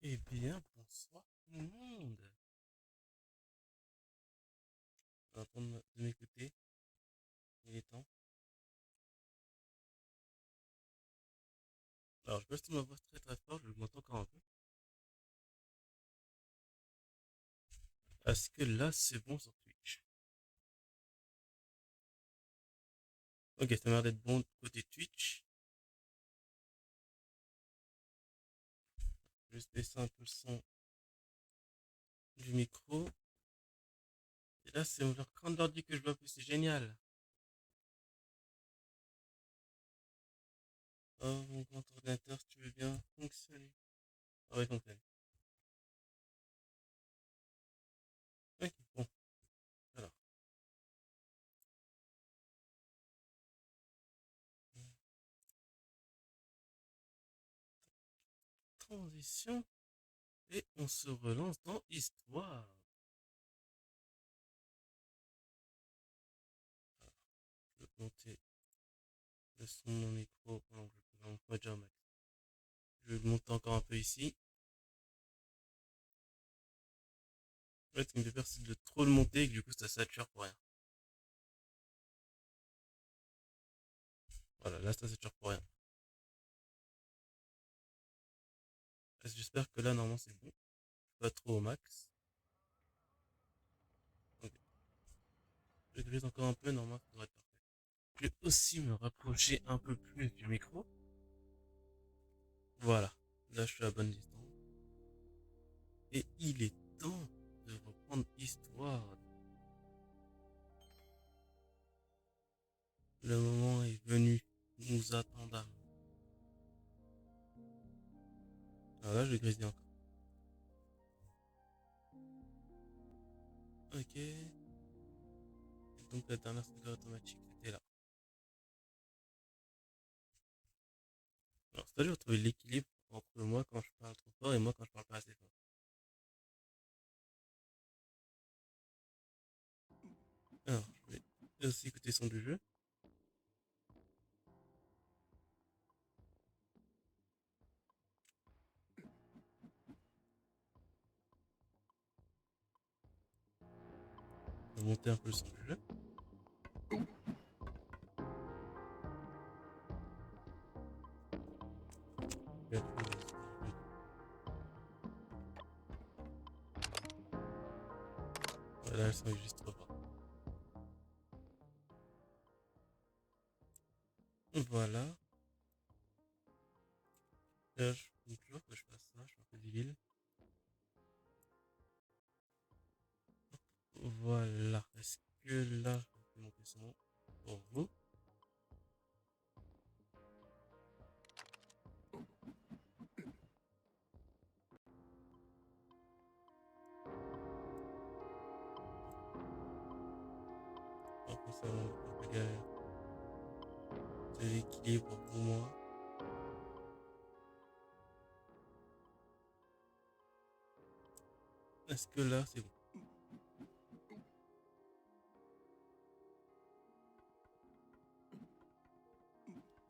Eh bien, bonsoir tout le monde. On va attendre de m'écouter. Il est temps. Alors, je baisse ma voix très très fort, je m'entends encore un peu. Est-ce que là, c'est bon sur Twitch? Ok, ça m'a l'air d'être bon côté Twitch. Je vais juste baisser un peu le son du micro. Et là, c'est leur cran d'ordi que je vois plus, c'est génial. Oh, mon grand ordinateur, si tu veux bien fonctionner. Ah ouais, fonctionne. Ok, bon. Alors, transition. Et on se relance dans Histoire. Je vais monter le son de mon micro pendant que je prends mon déjà au max. Je vais le monter encore un peu ici. En fait, ce qui me fait peur, c'est de trop le monter et que du coup, ça sature pour rien. Voilà, là, ça sature pour rien. J'espère que là, normalement, c'est bon. Pas trop au max. Ok. Je grise encore un peu, normalement, ça devrait être parfait. Je vais aussi me rapprocher un peu plus du micro. Voilà. Là, je suis à la bonne distance. Et il est temps de reprendre Histoire. Le moment est venu. Nous attendons. Alors là, je vais griser encore. Ok. Et donc, la dernière sauvegarde automatique, c'était là. Alors, c'est à dire de trouver l'équilibre entre moi quand je parle trop fort et moi quand je parle pas assez fort. Alors, je vais aussi écouter son du jeu. Je vais monter un peu le son du jeu. Je vais trouver le son du jeu. Voilà, le son est juste trop fort. Voilà. Là, je faut toujours que je fasse ça. Je suis un peu débile. Voilà. Est-ce que là, je vais monter son pour vous? Après, ça va être un peu galère. C'est l'équilibre pour moi. Est-ce que là, c'est bon?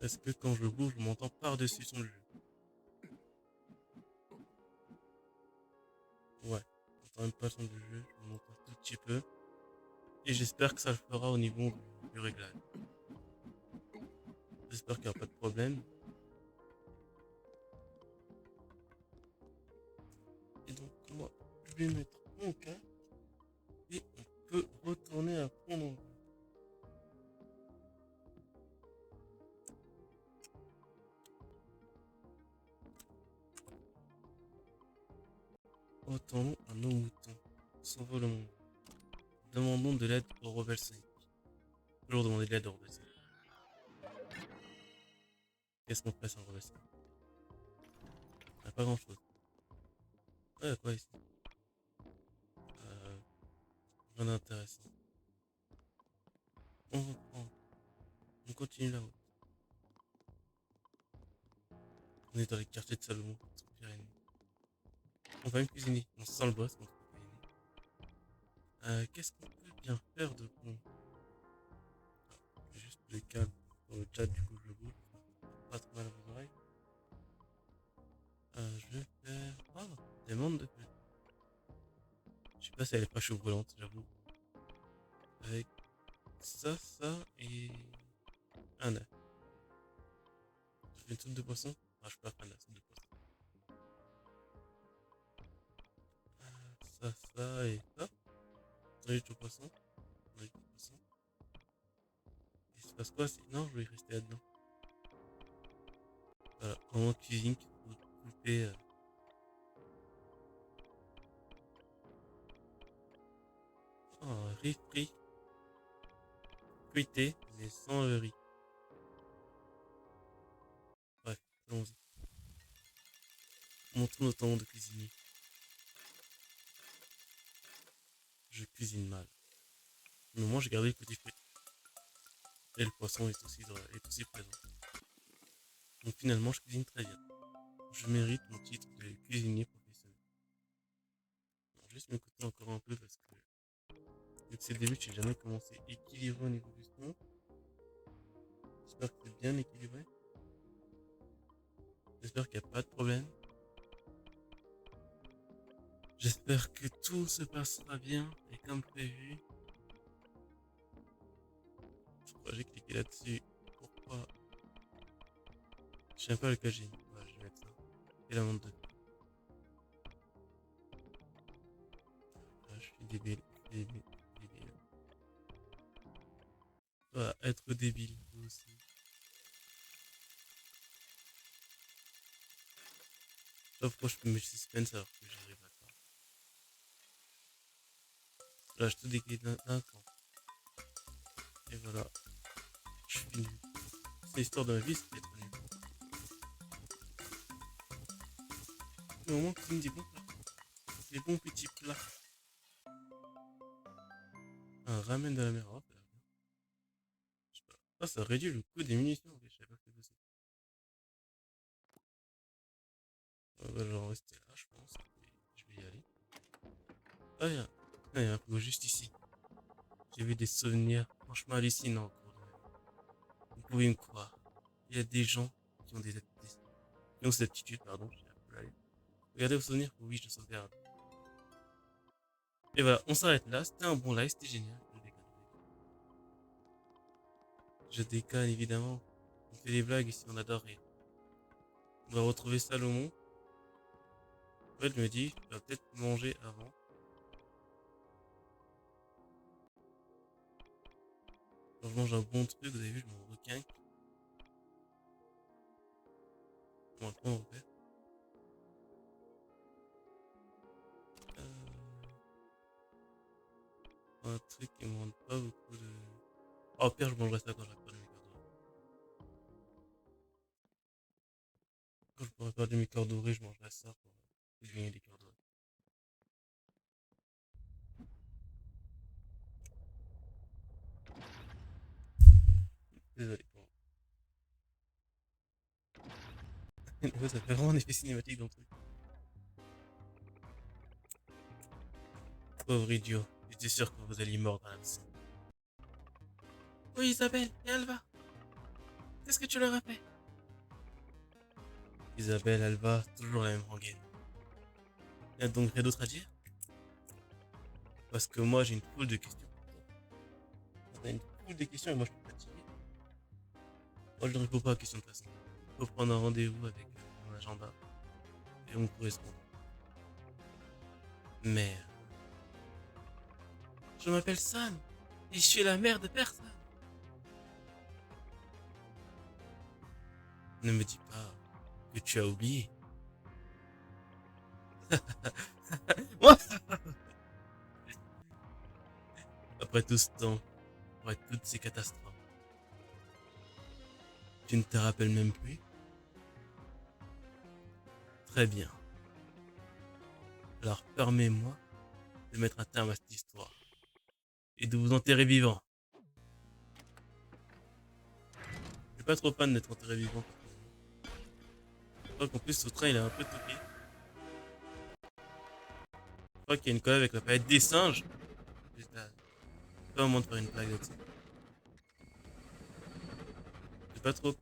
Est-ce que quand je bouge, je m'entends par-dessus son jeu? Ouais. J'entends même pas son du jeu. Je monte un tout petit peu. Et j'espère que ça le fera au niveau du réglage. J'espère qu'il n'y aura pas de problème. Et donc, moi, je vais mettre mon cas et on peut retourner à prendre en jeu. Retournons à nos moutons. S'envolons. Demandons de l'aide au Rebel 5. Toujours demander de l'aide au Rebel 5. Qu'est-ce qu'on fait sans Rebel 5? Pas grand chose. Ouais, quoi ici? Euh, Rien d'intéressant. On reprend. On continue la route. On est dans les quartiers de Salomon, contre Pyrénées. On va même cuisiner. On sent le boss contre Pyrénées. Qu'est-ce qu'on peut bien faire de bon? Juste le câble sur le chat, du coup je bouge. Pas trop mal à vos oreilles. Je vais faire. Oh! demande de plus. Je sais pas si elle est pas chaud brûlante, j'avoue. Avec ça et un œuf. Je fais une soupe de poisson. Ah, je suis pas fan de la soupe de poisson. Ça et ça. Sandwich au poisson. Sandwich au poisson. Et il se passe quoi si... Non, je vais rester là-dedans. Voilà, vraiment cuisine qu'il faut couper. Oh, riz frit, fruité, mais sans le riz. Bref, allons-y. Montrons nos talents de cuisinier. Je cuisine mal. Mais moi, j'ai gardé le côté fruité. Et le poisson est aussi présent. Donc finalement, je cuisine très bien. Je mérite mon titre de cuisinier professionnel. Bon, juste m'écouter encore un peu parce que vu que c'est le début, je n'ai jamais commencé équilibré au niveau du son. J'espère que c'est bien équilibré. J'espère qu'il n'y a pas de problème. J'espère que tout se passera bien et comme prévu. Je crois que j'ai cliqué là-dessus. Pourquoi? Je sais pas lequel j'ai mis. Ouais, je vais mettre ça. Et la montre de. Ah, je suis débile. Je suis débile. Je suis débile. Être débile, vous aussi. Sauf que je peux me suspense alors que j'arrive à ça. Là, je te déclare d'un camp. Et voilà. Je suis nul. C'est l'histoire de ma vie, c'est d'être nul. Mais au moins, cuisine des bons plats. Des bons petits plats. Un ramen de la mer. Oh, je sais pas. Ah, ça réduit le coût des munitions. Ok, je savais pas que c'était possible. Bah, je vais en rester là, je pense. Je vais y aller. Ah, il y a un peu juste ici. J'ai vu des souvenirs franchement hallucinants au cours de ma vie. Vous pouvez me croire. Il y a des gens qui ont qui ont cette attitude, pardon, j'ai un peu la lune. Regardez vos souvenirs, oui, je sauvegarde. Et voilà, on s'arrête là. C'était un bon live, c'était génial. Je déconne évidemment. On fait des blagues ici, on adore rire. On va retrouver Salomon. En fait, je me dis, je vais peut-être manger avant. Quand je mange un bon truc, vous avez vu, je m'en requin. On va le prendre au père. Un truc qui me demande pas beaucoup de. Oh, au pire, je mangerai ça quand j'aurai perdu mes cartes dorées. Quand je pourrai perdre mes cartes dorées, je mangerai ça pour gagner des cartes dorées. Désolé pour moi. Ça fait vraiment un effet cinématique dans le truc. Pauvre idiot. J'étais sûr que vous alliez mordre à l'hameçon. Oui, Isabelle, et Alva. Qu'est-ce que tu leur as fait? Isabelle, Alva, toujours la même rengaine. Il y a donc rien d'autre à dire? Parce que moi, j'ai une foule de questions pour toi. T'as une foule de questions et moi, je peux pas te tirer. Moi, je ne réponds pas aux questions de toute façon. Il faut prendre un rendez-vous avec mon agenda et mon correspondant. Mais je m'appelle Sam et je suis la mère de personne. Ne me dis pas que tu as oublié. Moi, après tout ce temps, après toutes ces catastrophes, tu ne te rappelles même plus? Très bien. Alors permets-moi de mettre un terme à cette histoire et de vous enterrer vivant. Je suis pas trop fan d'être enterré vivant. Je crois qu'en plus ce train il est un peu toqué. Je crois qu'il y a une collab avec la planète des singes. C'est pas le moment de faire une blague là-dessus. C'est pas trop.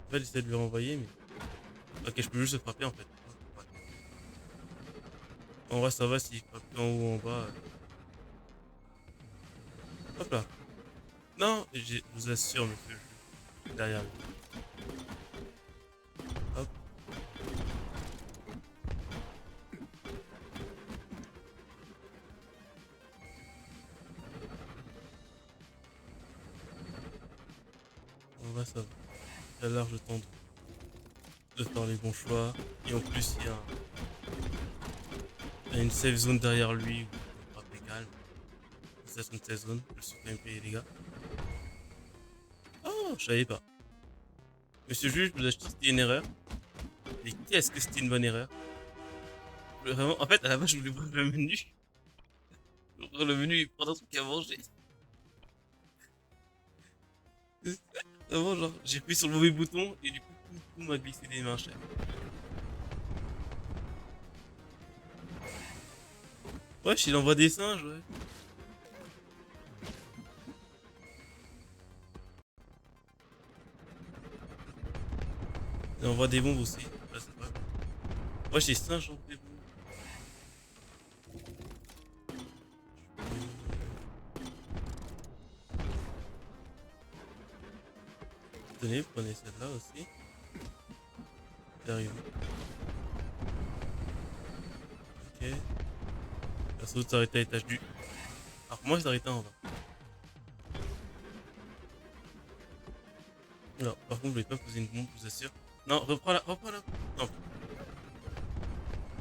En fait, j'essaie de lui renvoyer, mais. Ok, je peux juste se frapper en fait. Ouais. En vrai, ça va s'il frappe en haut ou en bas. Hop là. Non, je vous assure, monsieur, je suis derrière lui. Hop, en vrai, ça va. Il a large temps de faire les bons choix. Et en plus, il y a une safe zone derrière lui où il peut frapper calme. C'est une safe zone, je suis quand même payé, les gars. Oh, je savais pas. Monsieur le juge, vous achetez, c'était une erreur. Mais qu'est-ce que c'était une bonne erreur? Vraiment, en fait, à la base, je voulais ouvrir le menu. Ouvrir le menu et prendre un truc à manger. Vraiment, genre, j'ai appuyé sur le mauvais bouton et du coup, tout m'a glissé des mains, chef. Wesh, il envoie des singes, ouais. Il envoie des bombes aussi. Là, c'est pas cool. Wesh, les singes envoient des bombes. Tenez, prenez celle-là aussi. J'arrive. Ok. La sauce s'arrêter à l'étage du. Alors, moi, je s'arrêter en bas. Alors, par contre, je voulais pas poser une bombe, je vous assure. Non, reprends-la, reprends-la. Non,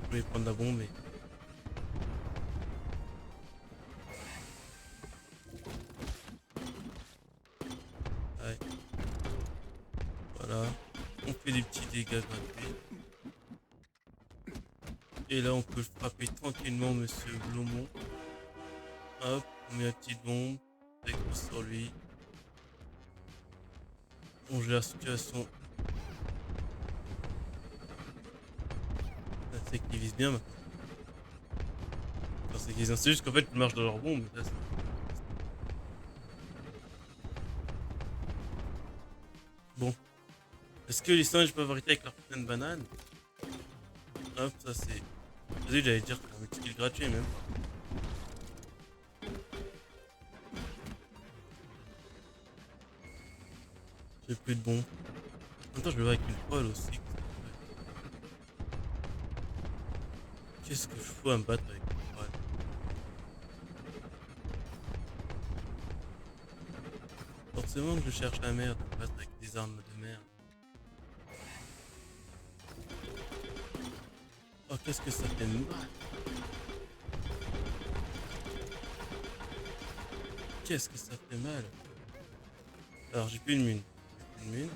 je voulais prendre la bombe, mais. Ouais, voilà. On fait des petits dégâts gratuits. Et là, on peut frapper tranquillement Monsieur Blomont. Hop, on met la petite bombe. Avec sur lui. On gère la situation. C'est qu'ils visent bien maintenant. Enfin, c'est qu'ils c'est juste qu'en fait, ils marchent dans leur bombe. Là, bon. Est-ce que les singes peuvent arrêter avec leur putain de banane? Hop, ça c'est. Vas-y, j'allais dire un multi-kill gratuit même. J'ai plus de bombes. En même temps, je le vois avec une poêle aussi. Qu'est-ce que je fous à me battre avec une poêle? Forcément que je cherche la merde à me battre avec des armes de merde. Oh, qu'est-ce que ça fait mal? Qu'est-ce que ça fait mal? Alors, j'ai plus une mine. J'ai plus une mine.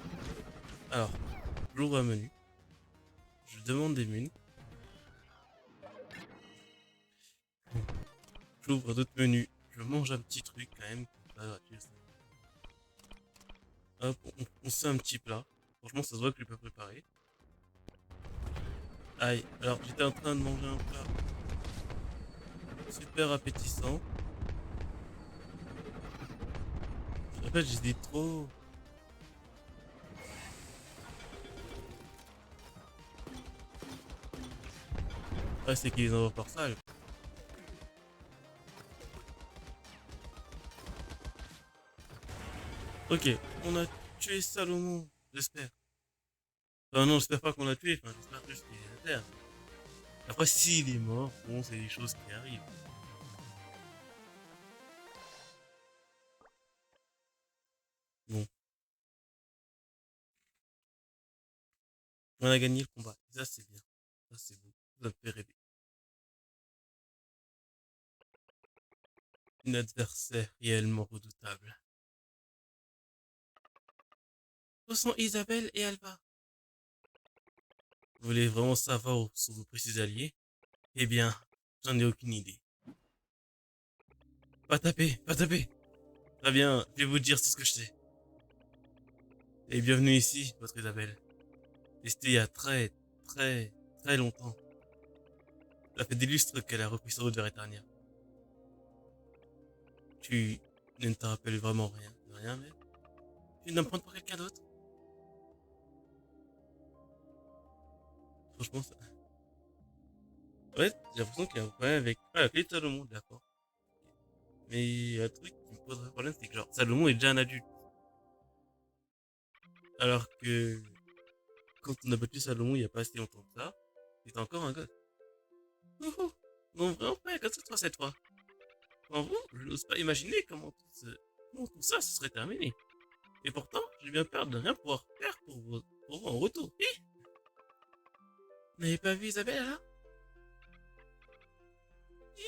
Alors, j'ouvre un menu. Je demande des mines. J'ouvre d'autres menus. Je mange un petit truc quand même. Pas gratuit, ça. Hop, on se fait un petit plat. Franchement, ça se voit que je l'ai pas préparé. Aïe, alors j'étais en train de manger un plat super appétissant. En fait, j'ai dit trop. Ouais, c'est qu'ils les envoient par salle. Ok, on a tué Salomon, j'espère. Enfin, non, j'espère pas qu'on l'a tué, enfin, j'espère juste qu'il est à terre. Après, s'il est mort, bon, c'est des choses qui arrivent. Bon, on a gagné le combat. Ça, c'est bien. Ça, c'est beau. Ça me fait rêver. Une adversaire réellement redoutable. Ce sont Isabelle et Alba. Vous voulez vraiment savoir où sont vos précis alliés? Eh bien, j'en ai aucune idée. Pas taper, pas taper. Très bien, je vais vous dire tout ce que je sais. Et bienvenue ici, votre Isabelle. Et c'était il y a très, très longtemps. Ça fait des lustres qu'elle a repris sa route vers Eternia. Tu ne te rappelles vraiment rien, de rien même? Tu viens de me prendre pour quelqu'un d'autre? Franchement, ça... Ouais, j'ai l'impression qu'il y a un problème avec... Ah, la clé de Salomon, d'accord. Mais un truc qui me poserait problème, c'est que genre, Salomon est déjà un adulte. Alors que quand on a battu Salomon il y a pas si longtemps que ça, c'était encore un gosse. Ouhou. Non, vraiment pas comme ça, toi, cette fois. En vrai, je n'ose pas imaginer comment tout ça se serait terminé. Et pourtant, j'ai bien peur de rien pouvoir faire pour vous en retour. Hi. Vous n'avez pas vu Isabelle, là?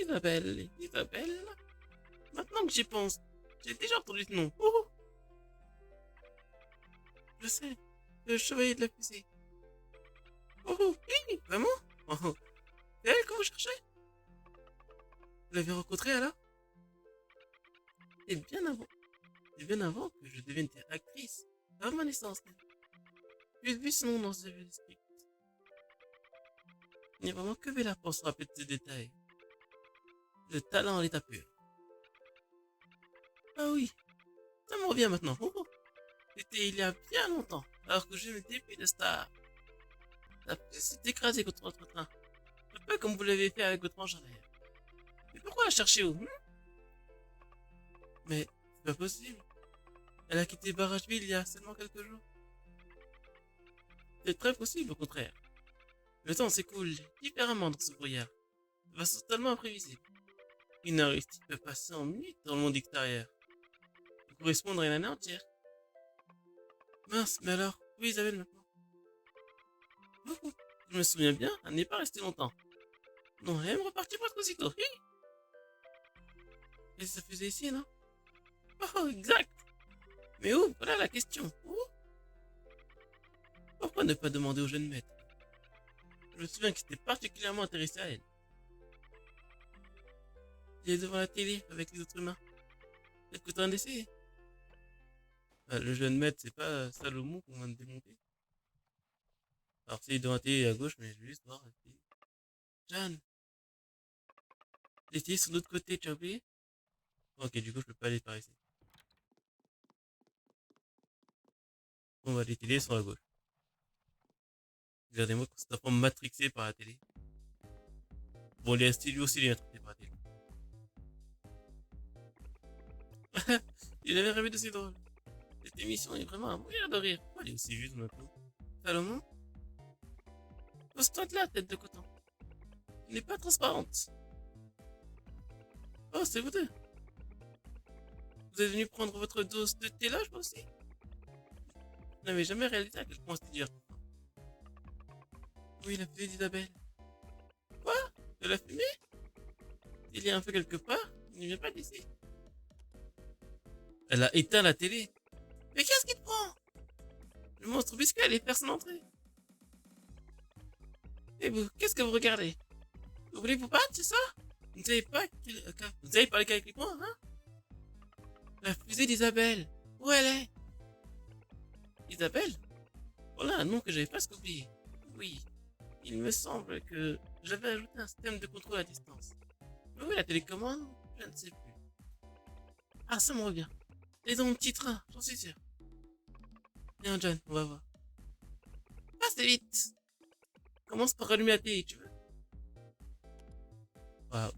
Isabelle, Isabelle. Maintenant que j'y pense, j'ai déjà entendu ce nom. Ouhou. Je sais, le chevalier de la fusée. Ouhou. Hi. Vraiment? Oh, c'est elle que vous cherchez? Vous l'avez rencontrée alors? Et bien avant. Et bien avant que je devienne actrice. Avant ma naissance. J'ai vu son nom dans ce vieux script. Il n'y a vraiment que Bella pour se rappeler de ces détails. Le talent à l'état pur. Ah oui, ça me revient maintenant. Oh, oh. C'était il y a bien longtemps, alors que je me début de star. La pluie s'est écrasée contre votre train. Un peu comme vous l'avez fait avec votre manche arrière. Mais pourquoi la chercher où Mais c'est pas possible. Elle a quitté Barrageville il y a seulement quelques jours. C'est très possible au contraire. Le temps s'écoule différemment dans ce brouillard. De façon totalement imprévisible. Une heure ici peut passer en minutes dans le monde extérieur. Peut correspondre à une année entière. Mince, mais alors, où est Isabelle maintenant? Oh, je me souviens bien, elle n'est pas restée longtemps. Non, elle est repartie presque aussitôt. Hi. Et ça faisait ici, non? Oh, exact. Mais où? Voilà la question. Où? Pourquoi ne pas demander au jeune maître? Je me souviens qu'il était particulièrement intéressé à elle. Il est devant la télé avec les autres humains. Peut-être que t'as un d'essayer. Ah, le jeune maître, c'est pas Salomon qu'on vient de démonter. Alors, c'est devant la télé à gauche, mais je vais juste voir la télé. Jeanne, les télés sont de l'autre côté, tu as oublié? Ok, du coup, je peux pas aller par ici. Bon, bah, les télés sont à gauche. Regardez-moi quand c'est un matrixé par la télé. Bon, les ST lui aussi, il est matrixé par la télé. Il avait rêvé de si drôle. Cette émission est vraiment à mourir de rire. Pourquoi elle est aussi juste maintenant? Salomon? Pose-toi de là, tête de coton. Elle n'est pas transparente. Oh, c'est vous deux. Vous êtes venu prendre votre dose de thé là, je aussi? Vous n'avez jamais réalisé à quel point c'était dur. Oui, la fusée d'Isabelle. Quoi? De la fumée? Il y a un feu quelque part? Il ne vient pas d'ici. Elle a éteint la télé. Mais qu'est-ce qui te prend? Le monstre biscuit allait faire son entrée. Et vous, qu'est-ce que vous regardez? Vous voulez vous battre, c'est ça? Vous ne savez pas vous savez parler qu'avec les poings, hein? La fusée d'Isabelle. Où elle est? Isabelle? Voilà un nom que j'avais presque oublié. Oui, il me semble que j'avais ajouté un système de contrôle à distance. Mais oui, la télécommande? Je ne sais plus. Ah, ça me revient. Elle est dans mon petit train, j'en suis sûr. Viens, John, on va voir. Passe vite! Commence par allumer la télé, tu veux? Waouh.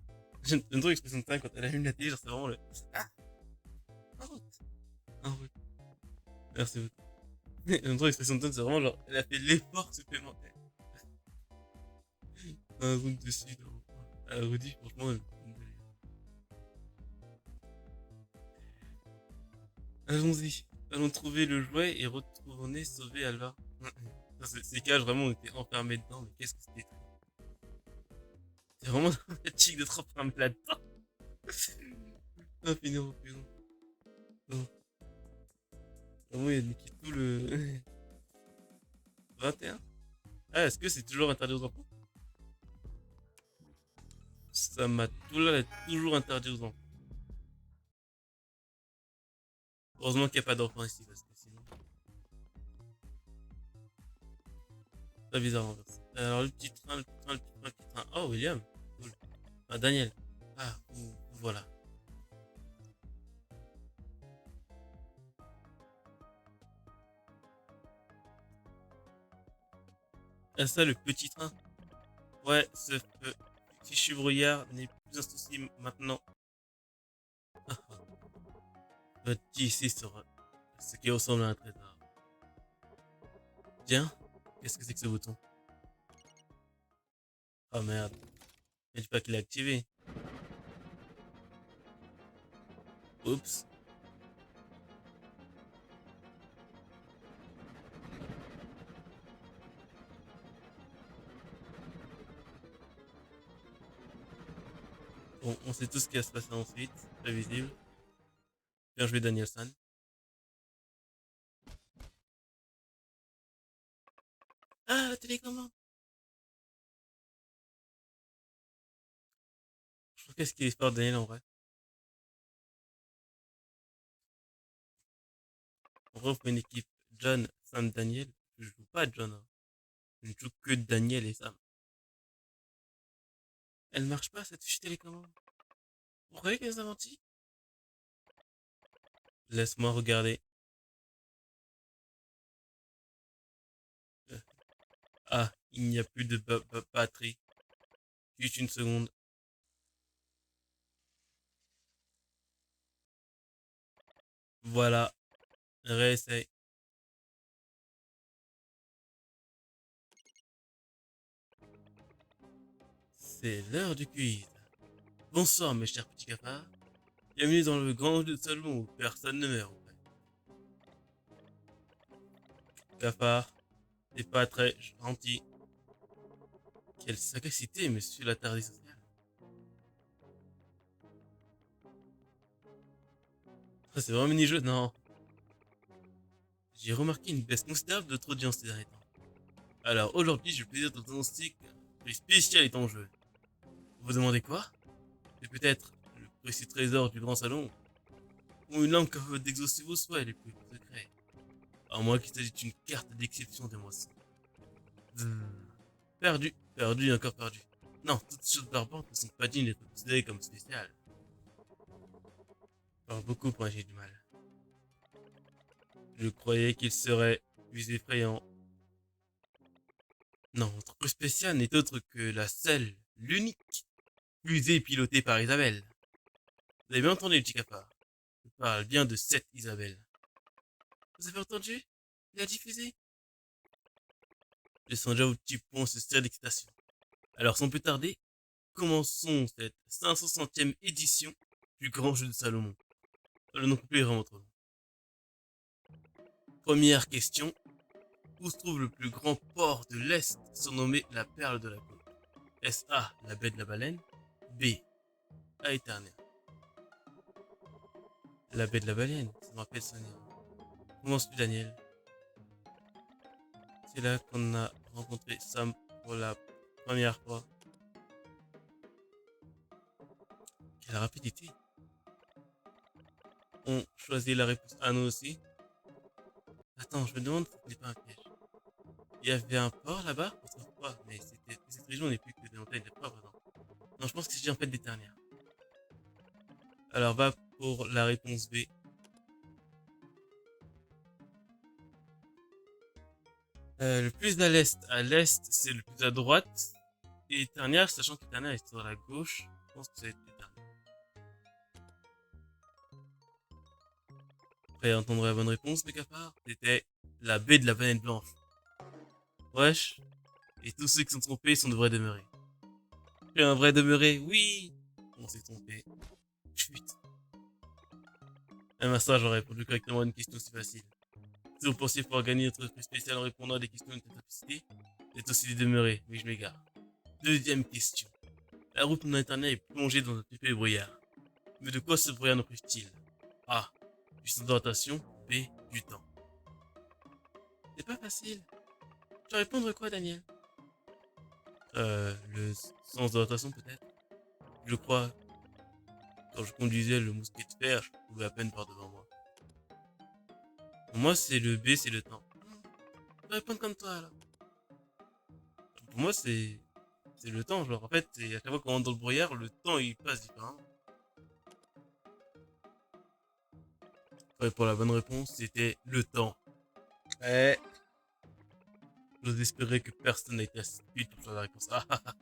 J'aime trop l'expression de teint quand elle allume la télé, genre c'est vraiment le... Ah! En route! En route. Merci beaucoup. J'aime trop l'expression de teint, c'est vraiment genre, elle a fait l'effort supplémentaire. Un route dessus, là. Elle a redit, franchement, allons-y. Allons trouver le jouet et retourner sauver Alva. Ces cages, vraiment, on était enfermés dedans, mais qu'est-ce que c'était? C'est vraiment dramatique d'être enfermé là-dedans. Ah, finir, finir. Non. Vraiment, il a niqué tout le... 21. Ah, est-ce que c'est toujours interdit aux enfants? Ça m'a tout l'air d'être toujours interdit aux enfants. Heureusement qu'il n'y a pas d'enfants ici, parce que sinon... C'est bizarre en fait. Alors, le petit train, le petit train, le petit train, le petit train. Oh, William. Cool. Ah, Daniel. Ah, voilà. Ah ça, le petit train. Ouais, ce fichu brouillard n'est plus un souci maintenant. Notre qui ici sera ce qui ressemble à un trésor. Tiens, qu'est-ce que c'est que ce bouton? Oh merde, il dit pas qu'il est activé. Oups. Bon, on sait tout ce qui va se passer ensuite, prévisible. Bien joué Danielson. Ah, la télécommande. Je trouve qu'est-ce qu'il est fort Daniel en vrai. En vrai, on fait une équipe John, Sam, Daniel. Je joue pas John, hein. Je ne joue que Daniel et Sam. Elle marche pas cette fiche télécommande. Vous croyez qu'elle nous a menti? Laisse-moi regarder. Euh, Ah, il n'y a plus de batterie. Juste une seconde. Voilà, réessaye. C'est l'heure du quiz. Bonsoir mes chers petits cafards. Bienvenue dans le grand jeu de salon où personne ne meurt. Cafard, t'es pas très gentil. Quelle sagacité, monsieur l'attardé social. Ça c'est vraiment un mini-jeu, non. J'ai remarqué une baisse considérable de notre audience ces derniers temps. Alors aujourd'hui, j'ai le plaisir de vous annoncer qu'un prix spécial est en jeu. Vous vous demandez quoi? C'est peut-être le précieux trésor du grand salon, ou une lampe capable d'exaucer vos souhaits les plus secrets. À moins qu'il s'agisse d'une carte d'exception des moissons. Perdu, perdu et encore perdu. Non, toutes ces choses barbantes ne sont pas dignes d'être considérées comme spéciales. Par beaucoup pour j'ai du mal. Je croyais qu'il serait plus effrayant. Non, notre plus spécial n'est autre que la seule, l'unique, fusée pilotée par Isabelle. Vous avez bien entendu, le petit cafard. Je parle bien de cette Isabelle. Vous avez entendu? Il a diffusé. Je sens déjà vos petits points se serrer d'excitation. Alors, sans plus tarder, commençons cette 560e édition du Grand Jeu de Salomon. Le nom complet est vraiment trop long. Première question. Où se trouve le plus grand port de l'Est surnommé la perle de la côte? Est-ce A, la baie de la Baleine? B, à Eternia. La baie de la Baleine, ça me rappelle Sonia. Comment tu Daniel? C'est là qu'on a rencontré Sam pour la première fois. Quelle rapidité! On choisit la réponse A nous aussi. Attends, je me demande si ce n'est pas un piège. Il y avait un port là-bas? On trouve pas, mais cette région n'est plus que des montagnes de poivre, non. Non, je pense que c'est en fait des ternières. Alors va pour la réponse B. Le plus à l'est, c'est le plus à droite. Et Eternia, sachant qu'Eternia est sur la gauche, je pense que ça va être Eternia. Après entendre la bonne réponse, mes cafards, c'était la baie de la planète blanche. Wesh, et tous ceux qui sont trompés sont de vrais demeurés. Et un vrai demeuré, oui. On s'est trompé. Chut. Même à ça, j'aurais répondu correctement à une question si facile. Si vous pensiez pouvoir gagner notre prix spécial en répondant à des questions de capacité, c'est aussi des demeurés, mais je m'égare. Deuxième question. La route non internet est plongée dans un épais brouillard. Mais de quoi ce brouillard nous prive-t-il? A. Du sens d'orientation. B. Du temps. C'est pas facile. Tu vas répondre quoi, Daniel? Le sens d'orientation peut-être? Je crois, quand je conduisais le mousquet de fer, je pouvais à peine par devant moi. Pour moi, c'est le B, c'est le temps. Je vais répondre comme toi, alors. Pour moi, c'est le temps. Genre, en fait, à chaque fois qu'on rentre dans le brouillard, le temps, il passe différemment. Ouais, pour la bonne réponse, c'était le temps. Ouais. J'ose espérer que personne n'a été assez stupide pour faire la réponse. Ah, ah, ah.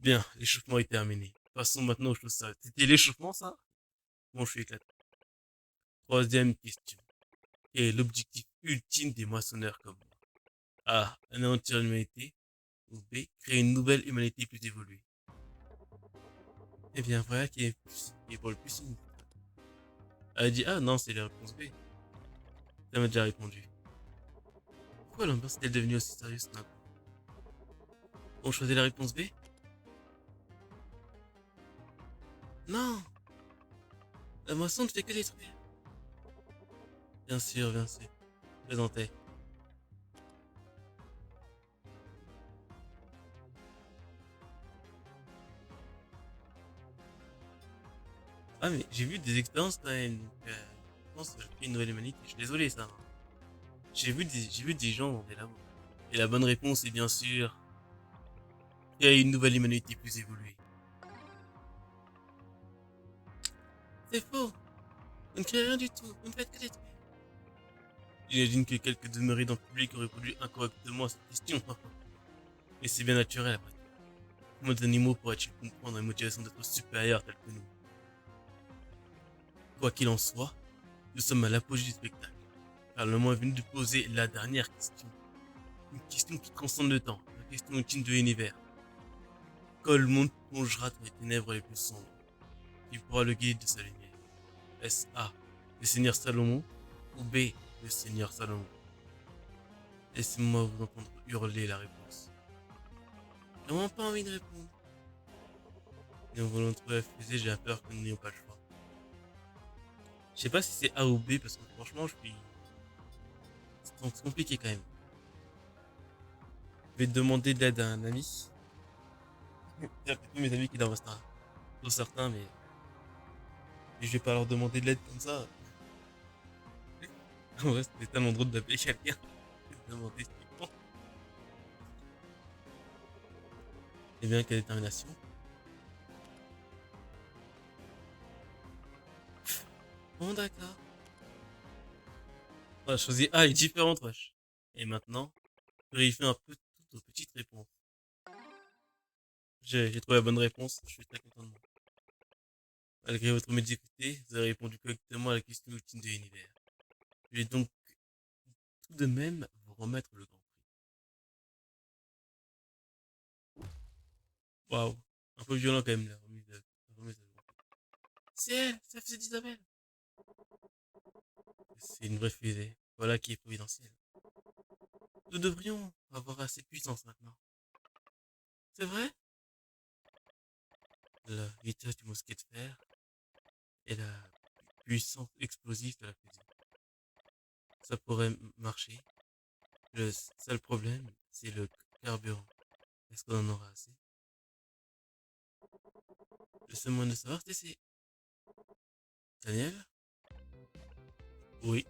Bien, l'échauffement est terminé. Passons maintenant aux choses sérieuses. C'était l'échauffement, ça? Bon, je suis éclaté. Troisième question. Quel est l'objectif ultime des moissonneurs comme moi? A. Anéantir l'humanité. Ou B. Créer une nouvelle humanité plus évoluée. Eh bien, voilà qui est pour le plus simple. Elle a dit A, non, c'est la réponse B. Ça m'a déjà répondu. Pourquoi l'ambiance est-elle devenue aussi sérieuse maintenant? On choisit la réponse B? Non! La moisson ne fait que détruire. Bien sûr, bien sûr. Présentait. Ah, mais j'ai vu des expériences quand même. Donc, je pense que j'ai pris une nouvelle humanité. Je suis désolé, ça. J'ai vu des gens dans des labos. Et la bonne réponse est bien sûr créer une nouvelle humanité plus évoluée. C'est faux! Vous ne créez rien du tout. Vous ne faites que détruire. J'imagine que quelques demeurés dans le public auraient répondu incorrectement à cette question. Mais c'est bien naturel après tout. Comment les animaux pourraient-ils comprendre une motivation d'être supérieurs tels que nous? Quoi qu'il en soit, nous sommes à l'apogée du spectacle. Car le moment est venu de poser la dernière question. Une question qui transcende le temps. La question ultime de l'univers. Quand le monde plongera dans les ténèbres les plus sombres, qui pourra le guider de sa lumière? Est-ce A, le Seigneur Salomon, ou B, le Seigneur Salomon? Laissez-moi vous entendre hurler la réponse. J'ai vraiment pas envie de répondre. Et en voulant trouver la fusée, j'ai peur que nous n'ayons pas le choix. Je sais pas si c'est A ou B, parce que franchement, je suis... C'est compliqué quand même. Je vais demander de l'aide à un ami. Il y a peut-être mes amis qui doivent rester pour certains, mais je vais pas leur demander de l'aide comme ça. En vrai, c'était tellement drôle d'appeler quelqu'un et de demander ce qu'ils font. Eh bien, quelle détermination. Bon, d'accord. On a choisi A et différentes rushs. Et maintenant, vérifier un peu toutes nos petites réponses. J'ai trouvé la bonne réponse, je suis très content de moi. Malgré votre médiocrité, vous avez répondu correctement à la question ultime de l'univers. Je vais donc tout de même vous remettre le grand prix. Waouh, un peu violent quand même la remise de grand prix. C'est elle, ça faisait d'Isabelle. C'est une vraie fusée, voilà qui est providentiel. Nous devrions avoir assez de puissance maintenant. C'est vrai? La vitesse du mousquet de fer et la puissance explosive de la fusée. Ça pourrait marcher. Le seul problème, c'est le carburant. Est-ce qu'on en aura assez? Le seul moyen de savoir, c'est Daniel? Oui,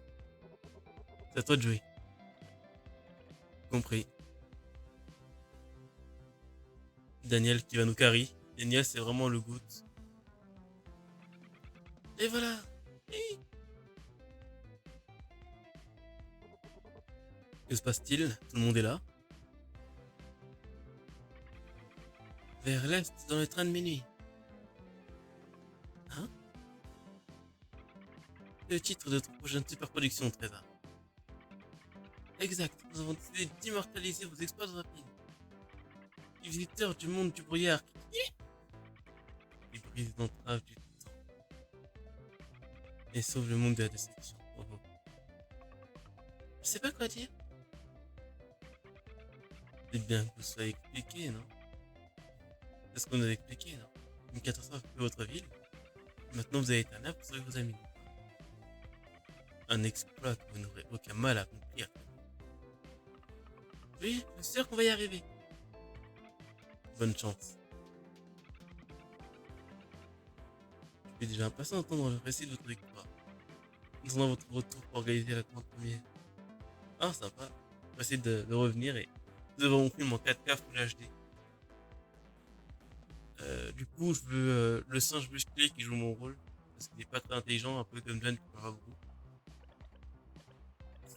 c'est à toi de jouer. Compris. Daniel qui va nous carry. Daniel, c'est vraiment le goût. Et voilà. Que se passe-t-il? Tout le monde est là. Vers l'est, dans le train de minuit. Hein? C'est le titre de notre prochaine superproduction, Trésor. Exact. Nous avons décidé d'immortaliser vos exploits rapides. Les visiteurs du monde du brouillard. Les brises d'entrave du temps. Et sauve le monde de la destruction. Oh, oh. Je sais pas quoi dire. C'est bien que vous soyez expliqué, non? C'est ce qu'on a expliqué, non? Une catastrophe pour votre ville. Maintenant, vous avez été un arbre pour sauver vos amis. Un exploit que vous n'aurez aucun mal à accomplir. Oui, je suis sûr qu'on va y arriver. Bonne chance. Je suis déjà impatient d'entendre le récit de votre victoire. Nous attendons votre retour pour organiser la grande première. Ah, sympa. On va essayer de revenir et nous avons mon film en 4K Full HD. Du coup, je veux le singe musclé qui joue mon rôle. Parce qu'il est pas très intelligent, un peu comme John qui parle beaucoup.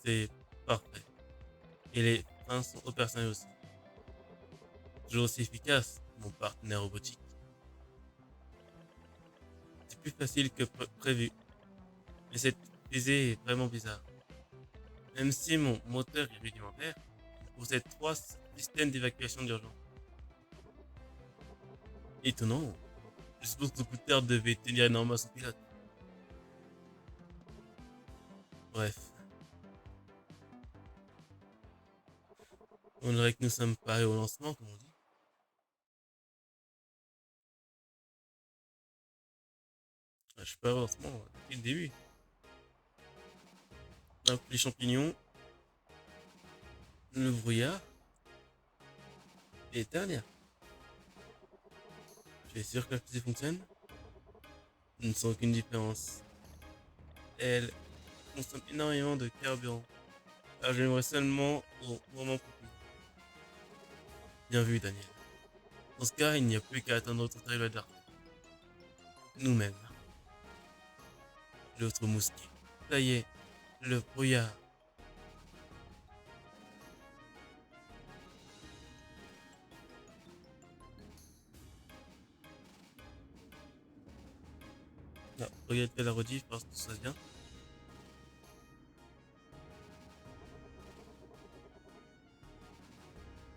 C'est parfait. Et les freins sont opérationnels aussi. Toujours aussi efficace, mon partenaire robotique. C'est plus facile que prévu. Mais cette fusée est vraiment bizarre. Même si mon moteur est rudimentaire, il possède 3 systèmes d'évacuation d'urgence. Étonnant. Je suppose que le scooter devait tenir énormément à son pilote. Bref, on dirait que nous sommes parés au lancement, comme on dit. Je suis pas au lancement depuis le début. Hop, les champignons, le brouillard et dernière. Je suis sûr que la fusée fonctionne. Je ne sens aucune différence. Elle consomme énormément de carburant. Alors j'aimerais seulement au moment propice. Bien vu, Daniel. Dans ce cas, il n'y a plus qu'à attendre notre arrivée d'art. Nous-mêmes. L'autre mousquet. Ça y est, le brouillard. Là, regarde la rediff parce que tout se passe bien.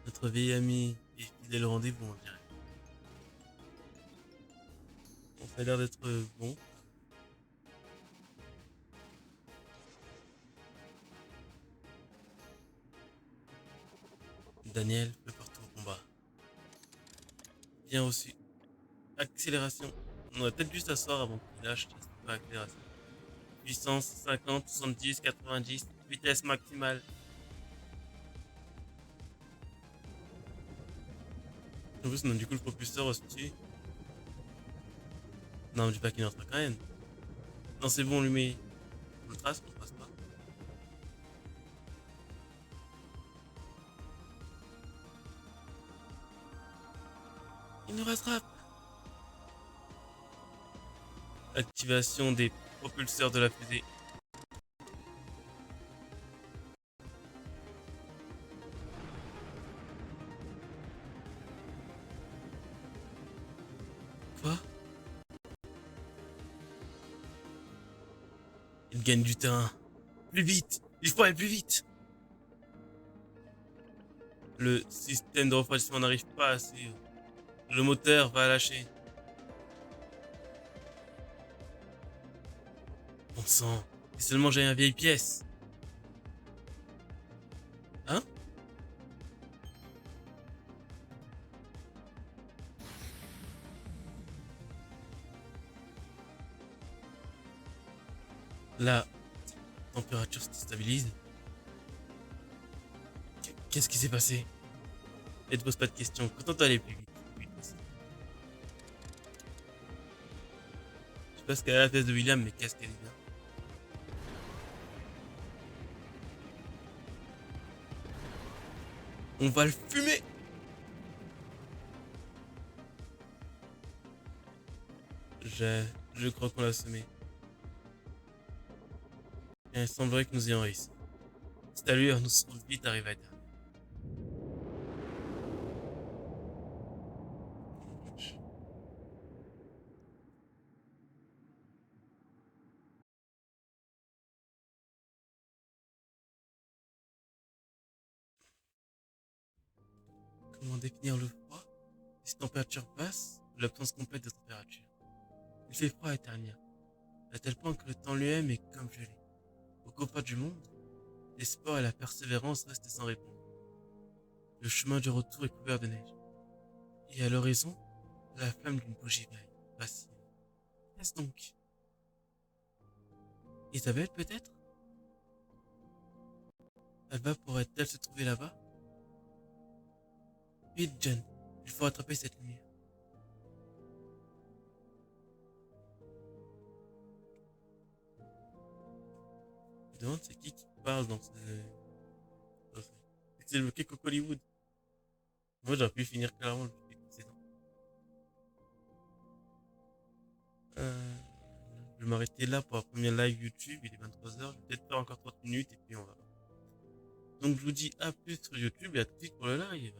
Notre vieil ami est fidèle au rendez-vous, on dirait. On fait l'air d'être bon. Daniel peut partout au combat. Bien reçu. Accélération. On aurait peut-être dû s'asseoir avant qu'il lâche la accélération. Puissance 50, 70, 90. Vitesse maximale. En plus, on a du coup le propulseur aussi. Non, je dis pas qu'il est en train quand même. Non, c'est bon, on lui met. On le trace, on le trace pas. Il nous rattrape. Activation des propulseurs de la fusée. Quoi? Il gagne du terrain. Plus vite. Il faut aller plus vite. Le système de refroidissement n'arrive pas à suivre. Le moteur va lâcher. Bon sang. Si seulement j'avais une vieille pièce. Hein? La température se stabilise. Qu'est-ce qui s'est passé? Ne te pose pas de questions. Quand on doit aller plus vite. Je sais pas ce qu'elle a la tête de William, mais qu'est-ce qu'elle est bien. On va le fumer! Je crois qu'on l'a semé. Et il semblerait que nous ayons réussi. Cette allure nous serons vite arrivés à terre. Comment définir le froid? Ces températures basses ou l'absence complète de température. Il fait froid à Eternia, à tel point que le temps lui-même est comme gelé. Au compas du monde, l'espoir et la persévérance restent sans réponse. Le chemin du retour est couvert de neige. Et à l'horizon, la flamme d'une bougie vacille. Qu'est-ce donc? Isabelle, peut-être? Alba pourrait-elle se trouver là-bas? Vite, John, il faut attraper cette lumière. Je me demande c'est qui parle dans ce... C'est le Coco Hollywood. Moi, j'aurais pu finir clairement le précédent. Euh, je vais m'arrêter là pour la première live YouTube. Il est 23h. Je vais peut-être faire encore 30 minutes et puis on va Donc je vous dis à plus sur YouTube et à tout de suite pour le live.